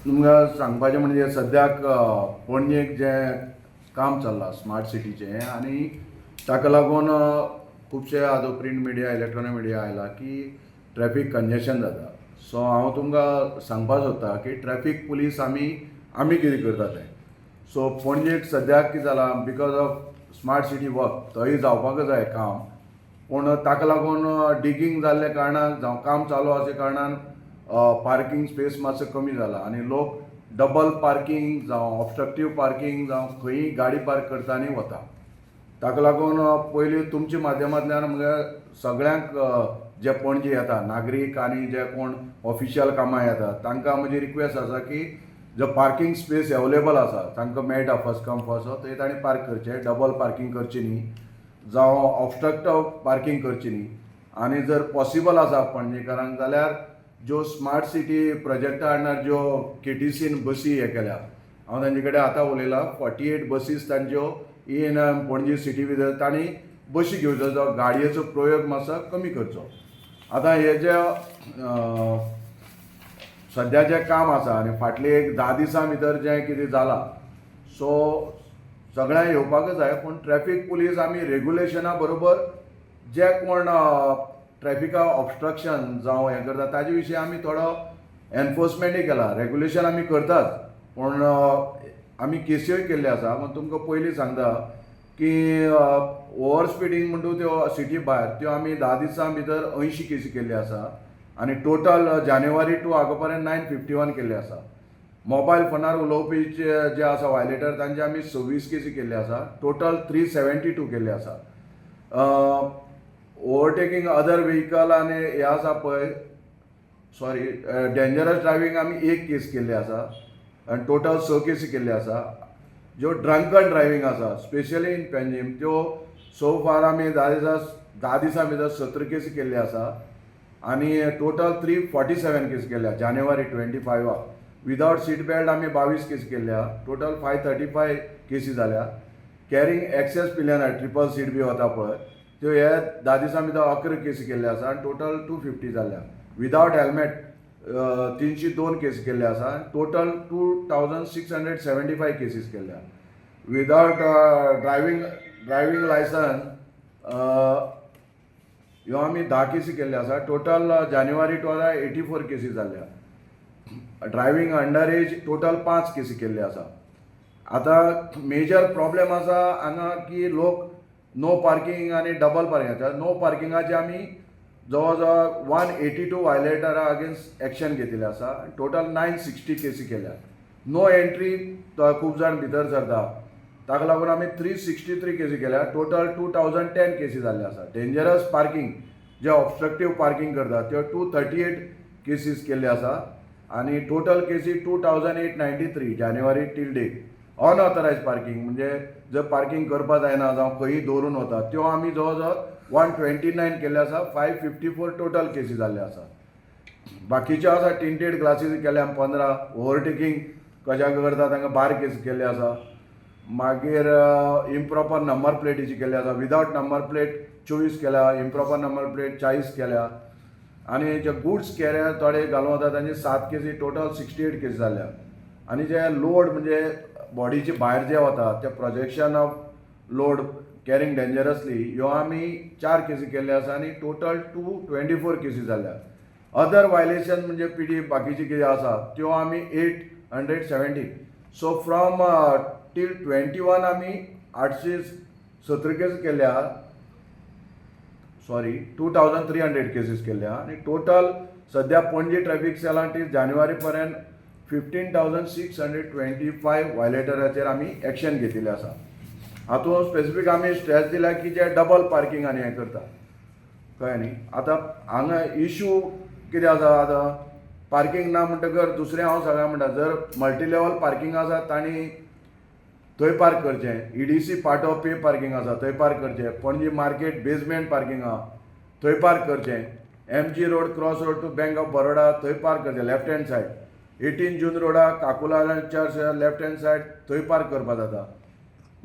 तुमकां सांगपाचें म्हणजे सद्याक पणजेक जें काम चल्लां स्मार्ट सिटीचें आनी ताका लागून खुबशे आतां प्रिंट मिडिया इलेक्ट्रॉनीक मिडिया आयला की ट्रॅफिक कंजेशन जाता. सो हांव तुमकां सांगपाक सोदतां की ट्रॅफिक पुलीस आमी कितें करता तें. सो पणजेक सद्याक कितें जालां because of smart city work थंय जावपाक जाय काम, पूण ताका लागून डिगींग जाल्ल्या कारणान जावं काम चालू आसल्या कारणान पार्किंग स्पेस मातसो कमी जाला आनी लोक डबल पार्किंग जावं ऑब्स्ट्रक्टीव पार्किंग जावं खंयी गाडी पार्क करता आनी वता. ताका लागून पयलीं तुमच्या माध्यमांतल्यान म्हळ्यार सगळ्यांक जे पणजे येता नागरीक आनी जे कोण ऑफिशियल कामां येता तांकां म्हजी रिक्वेस्ट आसा की जो पार्किंग स्पेस अवेलेबल आसा तांकां मेळटा फर्स्ट कम फर्स्ट थंय तांणी पार्क करचें, डबल पार्किंग करची न्ही जावं ऑब्स्ट्रक्टिव पार्किंग करची न्ही. आनी जर पॉसिबल आसा पणजेकारांक जाल्यार ज्यो स्मार्ट सिटी प्रोजेक्टा अंडर ज्यो KTCन बसी हे केल्या, हांव तांचे कडेन आतां उलयलां 48 बसीस तांच्यो इन पणजे सिटी भितर तांणी बसी घेवच्यो, जो गाडयेचो प्रयोग मातसो कमी करचो. आतां हे जे सद्या जें काम आसा आनी फाटले एक 10 दिसां भितर जें कितें जालां, सो सगळ्यांक येवपाक जाय. पूण ट्रॅफिक पुलीस आमी रेग्युलेशना बरोबर जे कोण ट्रॅफिका ऑब्स्ट्रक्शन जावं हें करता ताजे विशीं आमी थोडो एनफोर्समेंटूय केला. रेग्युलेशन आमी करतात पूण आमी केसीय केल्ले आसा. पूण तुमकां पयलीं सांगता की ओवर स्पिडींग म्हणटू त्यो सिटी भायर त्यो आमी 10 दिसां भितर 80 केसी केल्ले आसा आनी टोटल जानेवारी टू हाका पर्यंत 951 केल्ले आसा. मोबायल फोनार उलोवपी जे आसा वायलेटर तांचे आमी 26 केसी केल्ले आसा. टोटल 372 केल्ले आसा. ओवरटेकिंग अदर व्हेहिकल आनी हे आसा पळय सॉरी डेंजरस ड्रायव्हिंग आमी 1 केस केल्ली आसा आनी टोटल 6 केसी केल्ले आसा. ज्यो ड्रंकन ड्रायव्हिंग आसा स्पेशली इन पेंजीम त्यो सो फार आमी 10 दिसां भितर 17 केसी केल्ले आसा आनी टोटल 347 केसी केल्या जानेवारी 25. विदाउट सीट बेल्ट आमी 22 केसी केल्ल्या, टोटल 535 केसी जाल्या. Carrying excess pillion triple seat बी वता पळय त्यो हे 10 दिसां भितर 11 केसी केल्ले आसा आनी टोटल 250 जाल्या. विदाउट हेल्मेट 302 केसी केल्ले आसा. टोटल 2675 केसीस केल्या. विदाउट ड्रायव्हिंग लायसन ह्यो आमी 10 केसी केल्ले आसा. टोटल जानेवारी 84 केसी जाल्ल्या. ड्रायव्हिंग अंडर एज टोटल 5 केसी केल्ले आसा. आतां मेजर प्रॉब्लेम आसा हांगा की लोक नो पार्किंग आनी डबल पार्किंग नो पार्किंगाचे आमी जवळ जवळ 182 वायलेटरा अगेन्स्ट एक्शन घेतिल्लें आसा. टोटल 960 केसी केल्या. नो एंट्री खूब जाण भितर सरता ताका लागून आमी 363 केसी केल्या. टोटल 2010 केसी जाल्ले आसा. डेंजरस पार्किंग जे ऑब्स्ट्रक्टीव पार्किंग करता त्यो 238 केसीस केल्ले आसा आनी टोटल केसी 2893 जानेवारी टील डेट. अनऑथरायज पार्किंग म्हणजे जर पार्किंग करपा जायना जावं खंयी दवरून वता त्यो आमी जवळ जवळ 129 केल्ले आसा. 554 टोटल केसी जाल्ले आसा. बाकीच्यो आसा टिंटेड ग्लासीस केल्या 15. ओवरटेकिंग कशाक करता तांकां 12 केसी केल्ले आसा. मागीर इम्प्रॉपर नंबर प्लेटीची केल्ले आसा. विदाउट नंबर प्लेट 24 केल्या. इम्प्रॉपर नंबर प्लेट 40 केल्या आनी जे गुड्स कॅरियर थोडे घालून वता तांचे 7 केसी टोटल 68 केसी जाल्या. आनी जे लोड म्हणजे बॉडीचे भायर जे वता ते projection of load carrying dangerously ह्यो आमी 4 केसी केल्ले आसा आनी टोटल 224 केसी जाल्या. अदर वायलेशन म्हणजे PD बाकीची कितें आसा त्यो आमी 870. सो फ्रॉम टील 21 आमी 817 केसी केल्या. सॉरी 2300 केसीस केल्या आनी टोटल सद्या पणजे ट्रॅफिक सेलांटी जानेवारी पर्यंत 15,625 वायलेटराचेर आमी एक्शन घेतिल्लें आसा. हातूंत स्पेसिफीक आमी स्ट्रेस दिला की जे डबल पार्किंग आनी हें करता कळ्ळें न्ही. आतां हांगा इश्यू कितें आसा, आतां पार्किंग ना म्हणटकर दुसरें हांव सगळ्यांक म्हणटा जर मल्टी लेवल पार्किंग आसा तांणी थंय पार्क करचें. EDC part of pay parking आसा थंय पार्क करचें. पणजी मार्केट बेजमेंट पार्किंग आहा थंय पार्क करचें. MG road cross road to bank of Baroda थंय पार्क करचें लेफ्ट हँड सायड. 18 जून रोडा काकुला चर्च लेफ्ट हँड सायड थंय पार्क करपा जाता.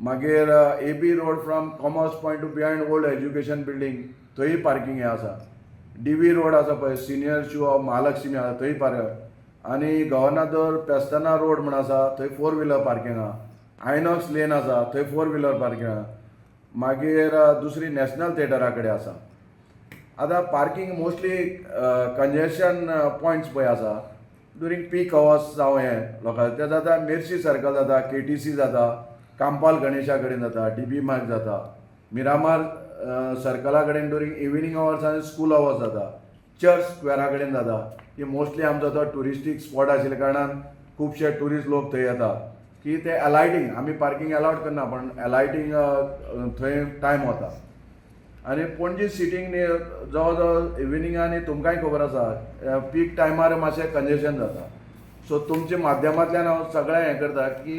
मागीर AB road from commerce point to behind old education building थंय पार्किंग हें आसा. DV रोड आसा पळय सिनियर शू ऑफ महालक्ष्मी आसा थंय पार्क. आनी गव्हर्नदोर पेस्ताना रोड म्हण आसा थंय 4 व्हिलर पार्किंग आहा. आयनॉक्स लेन आसा थंय 4 व्हिलर पार्किंग आहा. मागीर दुसरी नॅशनल थिएटरा कडेन आसा. आतां पार्किंग मोस्टली कंजेशन पॉयंट्स पळय आसा ड्युरींग पीक अवर्स जावं हें लोकांचे ते जाता मेर्शी सर्कल जाता, KTC जाता, कांपाल गणेशा कडेन जाता, DB मार्ग जाता, मिरामार सर्कला कडेन ड्युरींग इव्हिनिंग अवर्स आनी स्कूल अवर्स जाता, चर्च स्क्वेरा कडेन जाता. की मोस्टली आमचो तो ट्युरिस्टीक स्पॉट आशिल्ल्या कारणान खुबशे ट्युरिस्ट लोक थंय येता की ते अलायटींग आमी पार्किंग अलावड करना पण अलायटींग थंय टायम वता. आनी पणजी सिटींग जवळ जवळ इव्हिनिंगांनी तुमकांय खबर आसा पीक टायमार मातशें कंजेशन जाता. सो तुमच्या माध्यमांतल्यान हांव सगळें हें करता की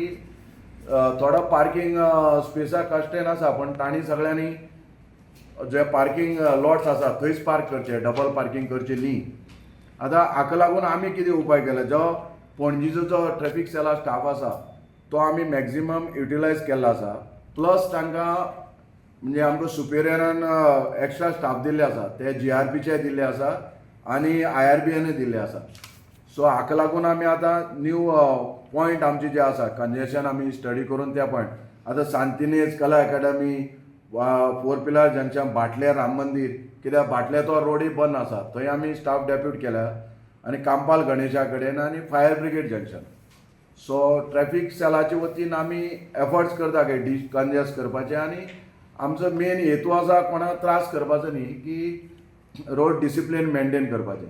थोडो पार्किंग स्पेसा कस्टेन आसा पण तांणी सगळ्यांनी जे पार्किंग लॉट्स आसा थंयच पार्क करचे, डबल पार्किंग करचें न्ही. आतां हाका लागून आमी कितें उपाय केला जो पणजीचो जो ट्रॅफिक सेला स्टाफ आसा तो आमी मॅक्झिमम युटिलायज केल्लो आसा. प्लस तांकां म्हणजे आमकां सुपेरियरान एक्स्ट्रा स्टाफ दिल्ले आसा ते GRPचे दिल्ले आसा आनी IRBNय दिल्ले आसा. सो हाका लागून आमी आतां न्यू पॉयंट आमचे जे आसा कंजेशन आमी स्टडी करून त्या पॉयंट आतां सांतिनेज कला अकॅडमी, 4 पिलर जंक्शन, भाटले राम मंदीर कित्याक भाटले तो रोडूय बंद आसा थंय आमी स्टाफ डेप्यूट केल्या आनी कांपाल गणेशा कडेन आनी fire brigade junction. So traffic सेलाचे वतीन आमी एफर्ट्स करता की डिकंजेस्ट करपाचे आनी आमचो मेन हेतू आसा कोणाक त्रास करपाचो न्ही की रोड डिसिप्लीन मेंटेन करपाचें.